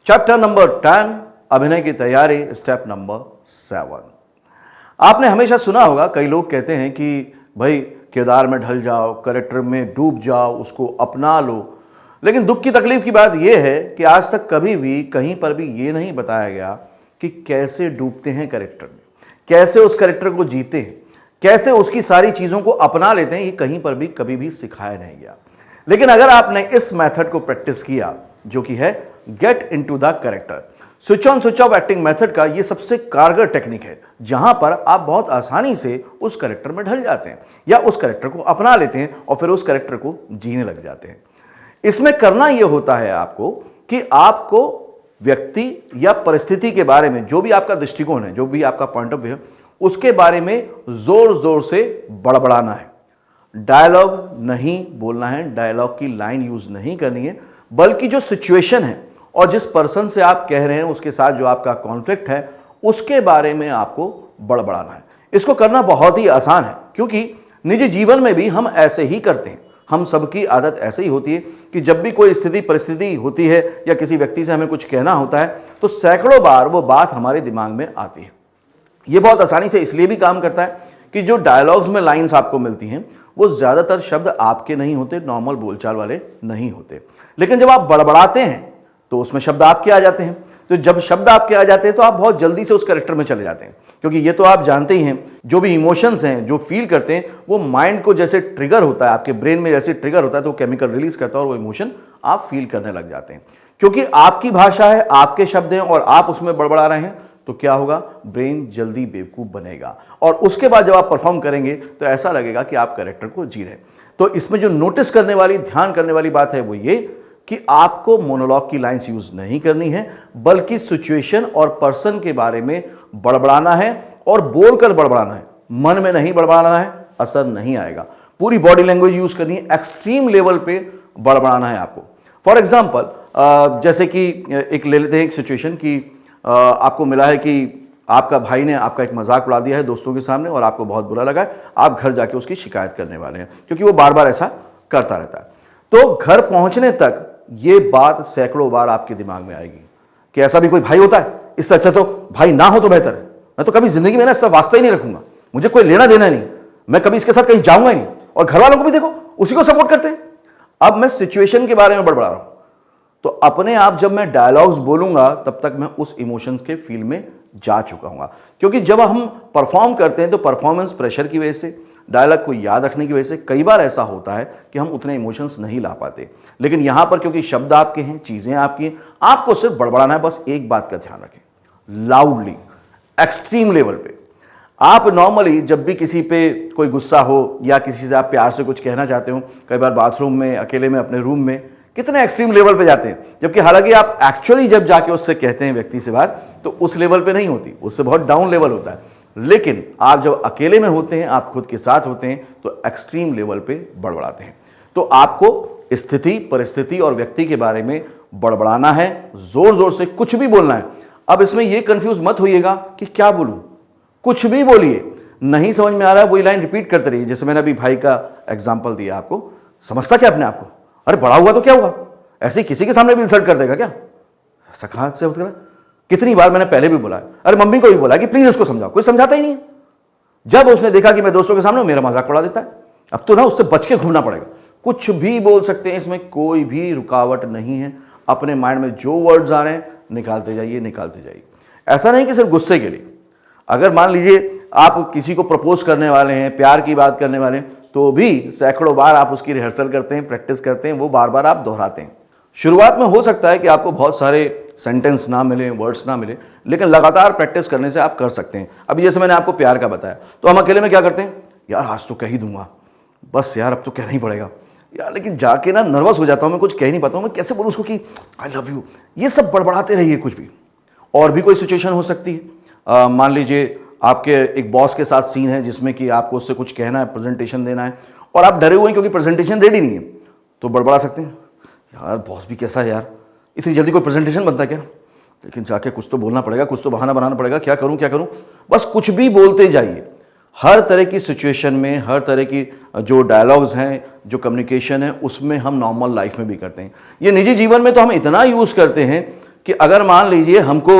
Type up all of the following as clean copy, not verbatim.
Chapter number 10, अभिनय की तैयारी, स्टेप नंबर 7। आपने हमेशा सुना होगा, कई लोग कहते हैं कि भाई किरदार में ढल जाओ, कैरेक्टर में डूब जाओ, उसको अपना लो। लेकिन दुख की तकलीफ की बात यह है कि आज तक कभी भी कहीं पर भी ये नहीं बताया गया कि कैसे डूबते हैं कैरेक्टर में, कैसे उस कैरेक्टर को जीते हैं, कैसे उसकी सारी चीज़ों को अपना लेते हैं। ये कहीं पर भी कभी भी सिखाया नहीं गया। लेकिन अगर आपने इस मेथड को प्रैक्टिस किया, जो कि है get into the character, switch on switch off acting method का ये सबसे कारगर टेक्निक है, जहां पर आप बहुत आसानी से उस कैरेक्टर में ढल जाते हैं या उस कैरेक्टर को अपना लेते हैं और फिर उस कैरेक्टर को जीने लग जाते हैं। इसमें करना यह होता है आपको कि आपको व्यक्ति या परिस्थिति के बारे में, जो भी आपका दृष्टिकोण है, जो भी आपका पॉइंट ऑफ व्यू है, उसके बारे में जोर जोर से बड़बड़ाना है। डायलॉग नहीं बोलना है, डायलॉग की लाइन यूज नहीं करनी है, बल्कि जो सिचुएशन है और जिस पर्सन से आप कह रहे हैं, उसके साथ जो आपका कॉन्फ्लिक्ट है, उसके बारे में आपको बड़बड़ाना है। इसको करना बहुत ही आसान है, क्योंकि निजी जीवन में भी हम ऐसे ही करते हैं। हम सबकी आदत ऐसे ही होती है कि जब भी कोई स्थिति परिस्थिति होती है या किसी व्यक्ति से हमें कुछ कहना होता है, तो सैकड़ों बार वो बात हमारे दिमाग में आती है। ये बहुत आसानी से इसलिए भी काम करता है कि जो डायलॉग्स में लाइंस आपको मिलती हैं, वो ज़्यादातर शब्द आपके नहीं होते, नॉर्मल बोलचाल वाले नहीं होते। लेकिन जब आप बड़बड़ाते हैं तो उसमें शब्द आपके आ जाते हैं। तो जब शब्द आपके आ जाते हैं तो आप बहुत जल्दी से उस कैरेक्टर में चले जाते हैं, क्योंकि ये तो आप जानते ही हैं, जो भी इमोशंस हैं, जो फील करते हैं, वो माइंड को जैसे ट्रिगर होता है, आपके ब्रेन में जैसे ट्रिगर होता है, तो वो केमिकल रिलीज करता है और वो इमोशन आप फील करने लग जाते हैं। क्योंकि आपकी भाषा है, आपके शब्द हैं और आप उसमें बड़बड़ा रहे हैं, तो क्या होगा, ब्रेन जल्दी बेवकूफ बनेगा और उसके बाद जब आप परफॉर्म करेंगे तो ऐसा लगेगा कि आप कैरेक्टर को जी रहे हैं। तो इसमें जो नोटिस करने वाली, ध्यान करने वाली बात है वो ये कि आपको मोनोलॉग की लाइंस यूज नहीं करनी है, बल्कि सिचुएशन और पर्सन के बारे में बड़बड़ाना है और बोलकर बड़बड़ाना है। मन में नहीं बड़बड़ाना है, असर नहीं आएगा। पूरी बॉडी लैंग्वेज यूज करनी है, एक्सट्रीम लेवल पे बड़बड़ाना है आपको। फॉर एग्जाम्पल, जैसे कि एक ले लेते हैं एक सिचुएशन की आपको मिला है कि आपका भाई ने आपका एक मजाक उड़ा दिया है दोस्तों के सामने और आपको बहुत बुरा लगा है। आप घर जाके उसकी शिकायत करने वाले हैं, क्योंकि वो बार बार ऐसा करता रहता है। तो घर पहुंचने तक ये बात सैकड़ों बार आपके दिमाग में आएगी कि ऐसा भी कोई भाई होता है, इससे अच्छा तो भाई ना हो तो बेहतर है। मैं तो कभी जिंदगी में ना इसका वास्ता ही नहीं रखूंगा, मुझे कोई लेना देना नहीं, मैं कभी इसके साथ कहीं जाऊंगा ही नहीं। और घर वालों को भी देखो, उसी को सपोर्ट करते हैं। अब मैं सिचुएशन के बारे में बड़बड़ा रहा हूं, तो अपने आप जब मैं डायलॉग्स बोलूंगा तब तक मैं उस इमोशंस के फील में जा चुका हूं। क्योंकि जब हम परफॉर्म करते हैं तो परफॉर्मेंस प्रेशर की वजह से, डायलॉग को याद रखने की वजह से कई बार ऐसा होता है कि हम उतने इमोशंस नहीं ला पाते। लेकिन यहां पर क्योंकि शब्द आपके हैं, चीजें आपकी हैं, आपको सिर्फ बड़बड़ाना है। बस एक बात का ध्यान रखें, लाउडली, एक्सट्रीम लेवल पे। आप नॉर्मली जब भी किसी पे कोई गुस्सा हो या किसी से आप प्यार से कुछ कहना चाहते हो, कई बार बाथरूम में, अकेले में, अपने रूम में, कितने एक्सट्रीम लेवल पे जाते हैं, जबकि हालांकि आप एक्चुअली जब जाके उससे कहते हैं व्यक्ति से बात, तो उस लेवल पे नहीं होती, उससे बहुत डाउन लेवल होता है। लेकिन आप जब अकेले में होते हैं, आप खुद के साथ होते हैं, तो एक्सट्रीम लेवल पे बड़बड़ाते हैं। तो आपको स्थिति, परिस्थिति और व्यक्ति के बारे में बड़बड़ाना है, जोर जोर से कुछ भी बोलना है। अब इसमें यह कंफ्यूज मत होइएगा कि क्या बोलूं, कुछ भी बोलिए। नहीं समझ में आ रहा है, वही लाइन रिपीट करते रहिए। जैसे मैंने अभी भाई का एग्जाम्पल दिया आपको, समझता क्या अपने आप को, अरे बड़ा हुआ तो क्या हुआ, ऐसे किसी के सामने भी इंसल्ट कर देगा क्या, ऐसा कहां से होता है। कितनी बार मैंने पहले भी बोला है, अरे मम्मी को भी बोला कि प्लीज इसको समझाओ, कोई समझाता ही नहीं है। जब उसने देखा कि मैं दोस्तों के सामने मेरा मजाक उड़ा देता है, अब तो ना उससे बच के घूमना पड़ेगा। कुछ भी बोल सकते हैं, इसमें कोई भी रुकावट नहीं है। अपने माइंड में जो वर्ड्स आ रहे हैं निकालते जाइए, निकालते जाइए। ऐसा नहीं कि सिर्फ गुस्से के लिए। अगर मान लीजिए आप किसी को प्रपोज करने वाले हैं, प्यार की बात करने वाले हैं, तो भी सैकड़ों बार आप उसकी रिहर्सल करते हैं, प्रैक्टिस करते हैं, वो बार बार आप दोहराते हैं। शुरुआत में हो सकता है कि आपको बहुत सारे सेंटेंस ना मिले, वर्ड्स ना मिले, लेकिन लगातार प्रैक्टिस करने से आप कर सकते हैं। अभी जैसे मैंने आपको प्यार का बताया, तो हम अकेले में क्या करते हैं, यार आज तो कह ही दूंगा, बस यार अब तो कहना ही पड़ेगा यार, लेकिन जाके ना नर्वस हो जाता हूं, मैं कुछ कह नहीं पाता हूं, मैं कैसे बोलूं उसको कि आई लव यू। ये सब बड़बड़ाते रहिए कुछ भी। और भी कोई सिचुएशन हो सकती है, मान लीजिए आपके एक बॉस के साथ सीन है जिसमें कि आपको उससे कुछ कहना है, प्रेजेंटेशन देना है, और आप डरे हुए हैं क्योंकि प्रेजेंटेशन रेडी नहीं है, तो बड़बड़ा सकते हैं, यार बॉस भी कैसा है यार, इतनी जल्दी कोई प्रेजेंटेशन बनता है क्या, लेकिन जाके कुछ तो बोलना पड़ेगा, कुछ तो बहाना बनाना पड़ेगा, क्या करूं क्या करूं। बस कुछ भी बोलते जाइए। हर तरह की सिचुएशन में, हर तरह की जो डायलॉग्स हैं, जो कम्युनिकेशन है, उसमें हम नॉर्मल लाइफ में भी करते हैं। ये निजी जीवन में तो हम इतना यूज़ करते हैं कि अगर मान लीजिए हमको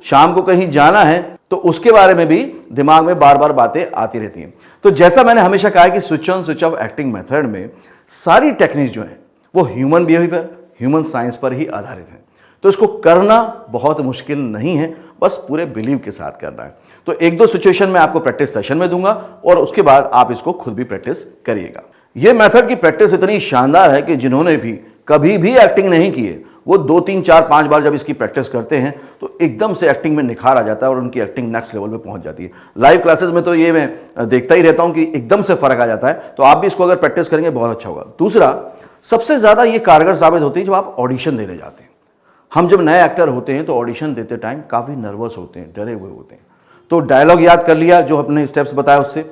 शाम को कहीं जाना है तो उसके बारे में भी दिमाग में बार बार बातें आती रहती हैं। तो जैसा मैंने हमेशा कहा है कि switch on switch off acting method में सारी टेक्निक जो है वो ह्यूमन बिहेवियर, ह्यूमन साइंस पर ही आधारित है। तो इसको करना बहुत मुश्किल नहीं है, बस पूरे बिलीव के साथ करना है। तो एक दो सिचुएशन में आपको प्रैक्टिस सेशन में दूंगा और उसके बाद आप इसको खुद भी प्रैक्टिस करिएगा। यह मेथड की प्रैक्टिस इतनी शानदार है कि जिन्होंने भी कभी भी एक्टिंग नहीं की है वो 2 3 4 5 बार जब इसकी प्रैक्टिस करते हैं तो एकदम से एक्टिंग में निखार आ जाता है और उनकी एक्टिंग नेक्स्ट लेवल पे पहुंच जाती है। लाइव क्लासेस में तो ये मैं देखता ही रहता हूं कि एकदम से फर्क आ जाता है। तो आप भी इसको अगर प्रैक्टिस करेंगे बहुत अच्छा होगा। दूसरा, सबसे ज्यादा ये कारगर साबित होती है जब आप ऑडिशन देने जाते हैं। हम जब नए एक्टर होते हैं तो ऑडिशन देते टाइम काफी नर्वस होते हैं, डरे हुए होते हैं। तो डायलॉग याद कर लिया जो अपने स्टेप्स बताया उससे,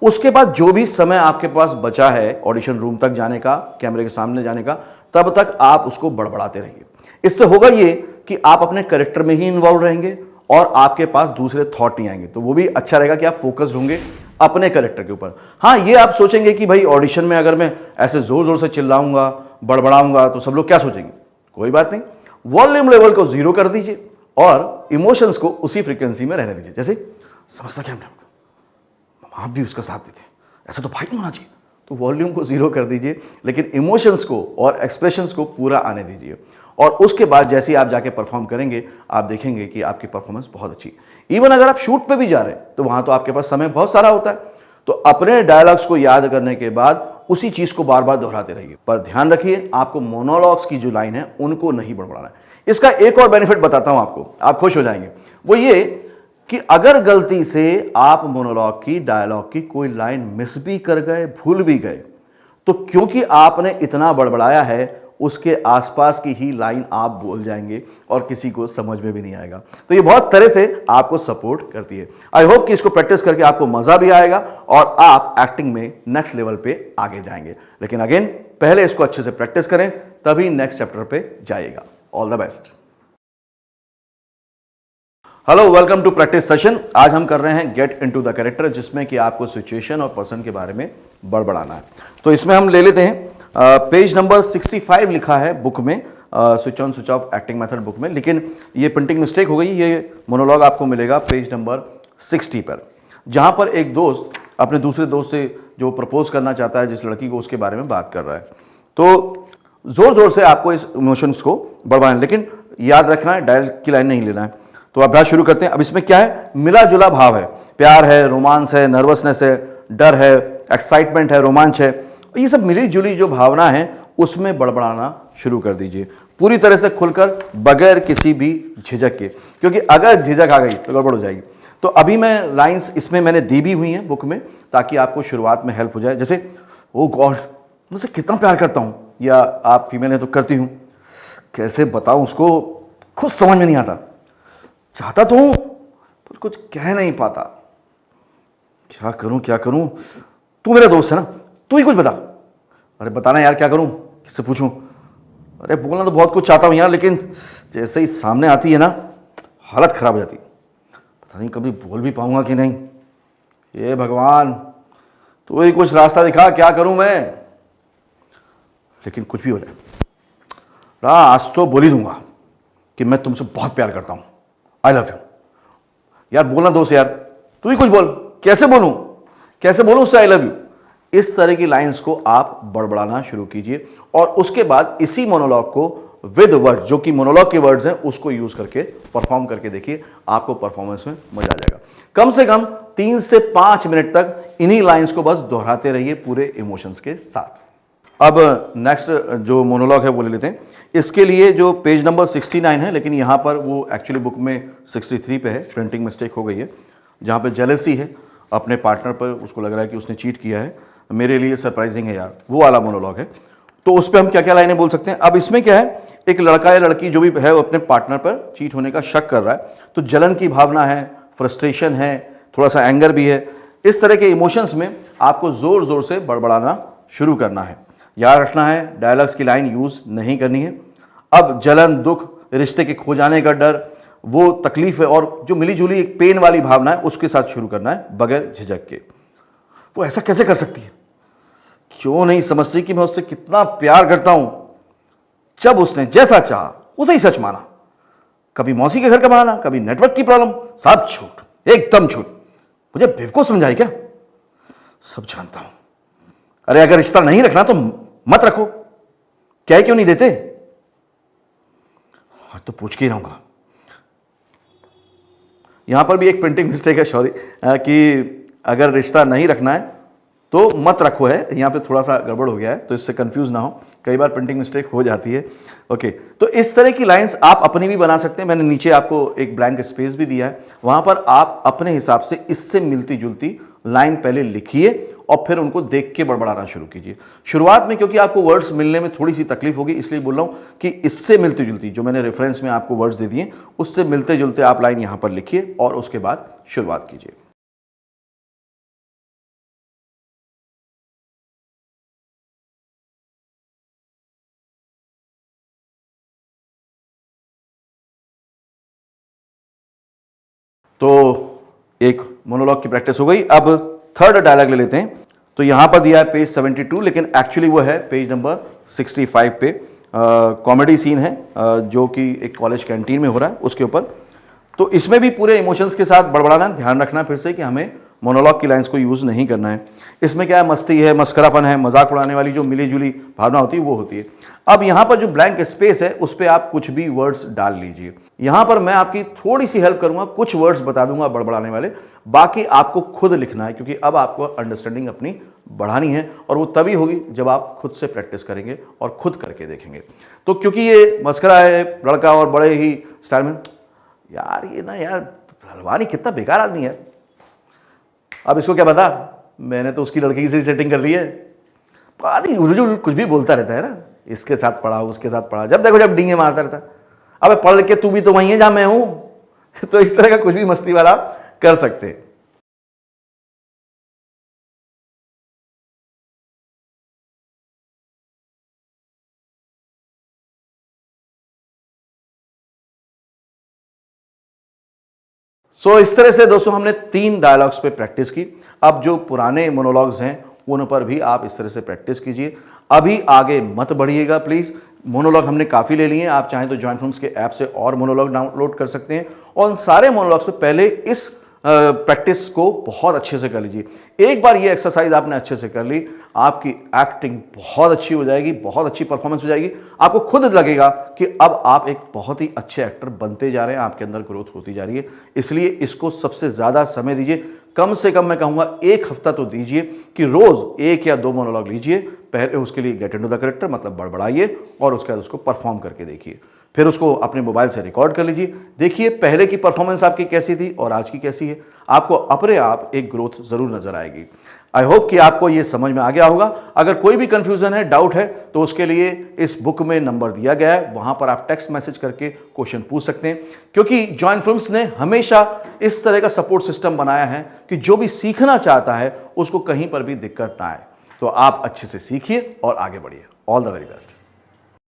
उसके बाद जो भी समय आपके पास बचा है ऑडिशन रूम तक जाने का, कैमरे के सामने जाने का, तब तक आप उसको बड़बड़ाते रहिए। इससे होगा ये कि आप अपने कैरेक्टर में ही इन्वॉल्व रहेंगे और आपके पास दूसरे थॉट नहीं आएंगे। तो वो भी अच्छा रहेगा कि आप फोकस होंगे अपने कैरेक्टर के ऊपर। हाँ, ये आप सोचेंगे कि भाई ऑडिशन में अगर मैं ऐसे जोर जोर से चिल्लाऊंगा, बड़बड़ाऊंगा तो सब लोग क्या सोचेंगे। कोई बात नहीं, वॉल्यूम लेवल को 0 कर दीजिए और इमोशंस को उसी फ्रीक्वेंसी में रहने दीजिए। जैसे समझता क्या आप भी उसका साथ देते हैं, ऐसा तो भाई नहीं होना चाहिए। तो वॉल्यूम को 0 कर दीजिए लेकिन इमोशंस को और एक्सप्रेशंस को पूरा आने दीजिए। और उसके बाद जैसे ही आप जाके परफॉर्म करेंगे आप देखेंगे कि आपकी परफॉर्मेंस बहुत अच्छी। इवन अगर आप शूट पे भी जा रहे हैं तो वहां तो आपके पास समय बहुत सारा होता है। तो अपने डायलॉग्स को याद करने के बाद उसी चीज को बार बार दोहराते रहिए। पर ध्यान रखिए आपको मोनोलॉग्स की जो लाइन है उनको नहीं बड़बड़ाना है। इसका एक और बेनिफिट बताता हूं आपको, आप खुश हो जाएंगे। वो ये कि अगर गलती से आप मोनोलॉग की, डायलॉग की कोई लाइन मिस भी कर गए, भूल भी गए, तो क्योंकि आपने इतना बड़बड़ाया है उसके आसपास की ही लाइन आप बोल जाएंगे और किसी को समझ में भी नहीं आएगा। तो ये बहुत तरह से आपको सपोर्ट करती है। आई होप कि इसको प्रैक्टिस करके आपको मजा भी आएगा और आप एक्टिंग में नेक्स्ट लेवल पे आगे जाएंगे। लेकिन अगेन पहले इसको अच्छे से प्रैक्टिस करें तभी नेक्स्ट चैप्टर पे जाइएगा। All the best. Hello, welcome to practice session. आज हम कर रहे हैं गेट इनटू द कैरेक्टर, जिसमें कि आपको सिचुएशन और पर्सन के बारे में बड़बड़ाना है। तो इसमें हम ले लेते हैं पेज नंबर 65 लिखा है बुक में, switch on switch off acting method book में, लेकिन ये प्रिंटिंग मिस्टेक हो गई। ये मोनोलॉग आपको मिलेगा पेज नंबर 60 पर, जहां पर एक दोस्त अपने दूसरे दोस्त से जो प्रपोज करना चाहता है जिस लड़की को, उसके बारे में बात कर रहा है। तो जोर जोर से आपको इस इमोशंस को बढ़वाना, लेकिन याद रखना है डायल की लाइन नहीं लेना है। तो अभ्यास शुरू करते हैं। अब इसमें क्या है, मिला जुला भाव है, प्यार है, रोमांस है, नर्वसनेस है, डर है, एक्साइटमेंट है, रोमांच है, ये सब मिली जुली जो भावना है उसमें बड़बड़ाना शुरू कर दीजिए पूरी तरह से खुलकर, बगैर किसी भी झिझक के, क्योंकि अगर झिझक आ गई तो गड़बड़ हो जाएगी। तो अभी मैं लाइंस इसमें मैंने दी भी हुई हैं बुक में ताकि आपको शुरुआत में हेल्प हो जाए। जैसे ओ गॉड, मुझसे कितना प्यार करता हूं, या आप फीमेल है तो करती हूं, कैसे बताऊं उसको, खुद समझ में नहीं आता, चाहता तो हूं पर कुछ कह नहीं पाता, क्या करूं। तू मेरा दोस्त है ना, तू ही कुछ बता। अरे बताना यार, क्या करूं, किससे पूछूं। अरे बोलना तो बहुत कुछ चाहता हूं यार, लेकिन जैसे ही सामने आती है ना हालत खराब हो जाती, पता नहीं कभी बोल भी पाऊंगा कि नहीं। ये भगवान, तू ही कुछ रास्ता दिखा, क्या करूं मैं। लेकिन कुछ भी हो जाए, आज तो बोल ही दूंगा कि मैं तुमसे बहुत प्यार करता हूं, आई लव यू। यार बोलना दोस्त, यार तू ही कुछ बोल, कैसे बोलूं उससे आई लव यू। इस तरह की लाइंस को आप बड़बड़ाना शुरू कीजिए और उसके बाद इसी मोनोलॉग को विद वर्ड, जो कि मोनोलॉग के वर्ड्स हैं, उसको यूज करके परफॉर्म करके देखिए, आपको परफॉर्मेंस में मजा आ जाएगा। कम से कम 3 से 5 मिनट तक इन्हीं लाइंस को बस दोहराते रहिए पूरे इमोशंस के साथ। अब नेक्स्ट जो मोनोलॉग है वो ले लेते हैं। इसके लिए जो पेज नंबर 69 है, लेकिन यहां पर वो एक्चुअली बुक में 63 पे है, प्रिंटिंग मिस्टेक हो गई है। जहां पे जेलसी है अपने पार्टनर पर, उसको लग रहा है कि उसने चीट किया है, मेरे लिए सरप्राइजिंग है यार, वो वाला मोनोलॉग है। तो उस पर हम क्या क्या लाइनें बोल सकते हैं। अब इसमें क्या है, एक लड़का या लड़की जो भी है वो अपने पार्टनर पर चीट होने का शक कर रहा है, तो जलन की भावना है, फ्रस्ट्रेशन है, थोड़ा सा एंगर भी है। इस तरह के इमोशंस में आपको जोर जोर से बड़बड़ाना शुरू करना है। याद रखना है डायलॉग्स की लाइन यूज नहीं करनी है। अब जलन, दुख, रिश्ते के खो जाने का डर, वो तकलीफ है और जो मिली जुली एक पेन वाली भावना है उसके साथ शुरू करना है बगैर झिझक के। वो ऐसा कैसे कर सकती है, क्यों नहीं समझती कि मैं उससे कितना प्यार करता हूं। जब उसने जैसा चाहा उसे ही सच माना, कभी मौसी के घर का बहाना, कभी नेटवर्क की प्रॉब्लम, सब झूठ, एकदम झूठ। मुझे बेवकूफ समझाए क्या? सब जानता हूं। अरे अगर रिश्ता नहीं रखना तो मत रखो, क्या क्यों नहीं देते? तो पूछ के ही रहूंगा। यहां पर भी एक प्रिंटिंग मिस्टेक है, सॉरी, कि अगर रिश्ता नहीं रखना है तो मत रखो है, यहां पे थोड़ा सा गड़बड़ हो गया है, तो इससे कंफ्यूज ना हो, कई बार प्रिंटिंग मिस्टेक हो जाती है। ओके, तो इस तरह की लाइंस आप अपनी भी बना सकते हैं। मैंने नीचे आपको एक ब्लैंक स्पेस भी दिया है, वहां पर आप अपने हिसाब से इससे मिलती जुलती लाइन पहले लिखिए और फिर उनको देख के बड़बड़ाना शुरू कीजिए। शुरुआत में क्योंकि आपको वर्ड्स मिलने में थोड़ी सी तकलीफ होगी, इसलिए बोल रहा हूं कि इससे मिलती जुलती, जो मैंने रेफरेंस में आपको वर्ड्स दे दिए, उससे मिलते जुलते आप लाइन यहां पर लिखिए और उसके बाद शुरुआत कीजिए। तो एक मोनोलॉग की प्रैक्टिस हो गई। अब थर्ड डायलॉग ले लेते हैं। तो यहां पर दिया है पेज 72, लेकिन एक्चुअली वो है पेज नंबर 65 पे। कॉमेडी सीन है जो कि एक कॉलेज कैंटीन में हो रहा है, उसके ऊपर। तो इसमें भी पूरे इमोशंस के साथ बड़बड़ाना, ध्यान रखना फिर से कि हमें मोनोलॉग की लाइंस को यूज नहीं करना है। इसमें क्या है, मस्ती है, मस्करापन है, मजाक उड़ाने वाली जो मिली जुली भावना होती है वो होती है। अब यहां पर जो ब्लैंक स्पेस है उस पर आप कुछ भी वर्ड्स डाल लीजिए। यहां पर मैं आपकी थोड़ी सी हेल्प करूंगा, कुछ वर्ड्स बता दूंगा बड़बड़ाने वाले, बाकी आपको खुद लिखना है, क्योंकि अब आपको अंडरस्टैंडिंग अपनी बढ़ानी है और वो तभी होगी जब आप खुद से प्रैक्टिस करेंगे और खुद करके देखेंगे। तो क्योंकि ये मस्करा है लड़का और बड़े ही स्टाइल में, यार ये ना यार हलवानी कितना बेकार आदमी है, अब इसको क्या पता, मैंने तो उसकी लड़की से सेटिंग कर ली है। आदमी उलझुल कुछ भी बोलता रहता है ना, इसके साथ पढ़ा उसके साथ पढ़ा, जब देखो जब डींगे मारता रहता है। अबे पढ़ के तू भी तो वही है जहां मैं हूं। तो इस तरह का कुछ भी मस्ती वाला कर सकते हैं। सो इस तरह से दोस्तों हमने 3 डायलॉग्स पे प्रैक्टिस की। अब जो पुराने मोनोलॉग्स हैं उन पर भी आप इस तरह से प्रैक्टिस कीजिए। अभी आगे मत बढ़िएगा प्लीज। मोनोलॉग हमने काफी ले लिए हैं, आप चाहें तो जॉइंट फिल्म्स के ऐप से और मोनोलॉग डाउनलोड कर सकते हैं और उन सारे मोनोलॉग्स पे पहले इस प्रैक्टिस को बहुत अच्छे से कर लीजिए। एक बार ये एक्सरसाइज आपने अच्छे से कर ली, आपकी एक्टिंग बहुत अच्छी हो जाएगी, बहुत अच्छी परफॉर्मेंस हो जाएगी। आपको खुद लगेगा कि अब आप एक बहुत ही अच्छे एक्टर बनते जा रहे हैं, आपके अंदर ग्रोथ होती जा रही है। इसलिए इसको सबसे ज्यादा समय दीजिए, कम से कम मैं कहूंगा 1 हफ्ता तो दीजिए कि रोज 1 या 2 मोनोलॉग लीजिए। पहले उसके लिए गेट इनटू द कैरेक्टर, मतलब बड़बड़ाइए, और उसके बाद उसको परफॉर्म करके देखिए। फिर उसको अपने मोबाइल से रिकॉर्ड कर लीजिए, देखिए पहले की परफॉर्मेंस आपकी कैसी थी और आज की कैसी है। आपको अपने आप एक ग्रोथ जरूर नजर आएगी। आई होप कि आपको ये समझ में आ गया होगा। अगर कोई भी कंफ्यूजन है, डाउट है, तो उसके लिए इस बुक में नंबर दिया गया है, वहां पर आप टेक्स्ट मैसेज करके क्वेश्चन पूछ सकते हैं। क्योंकि जॉइंट फिल्म्स ने हमेशा इस तरह का सपोर्ट सिस्टम बनाया है कि जो भी सीखना चाहता है उसको कहीं पर भी दिक्कत ना आए। तो आप अच्छे से सीखिए और आगे बढ़िए। All the very best.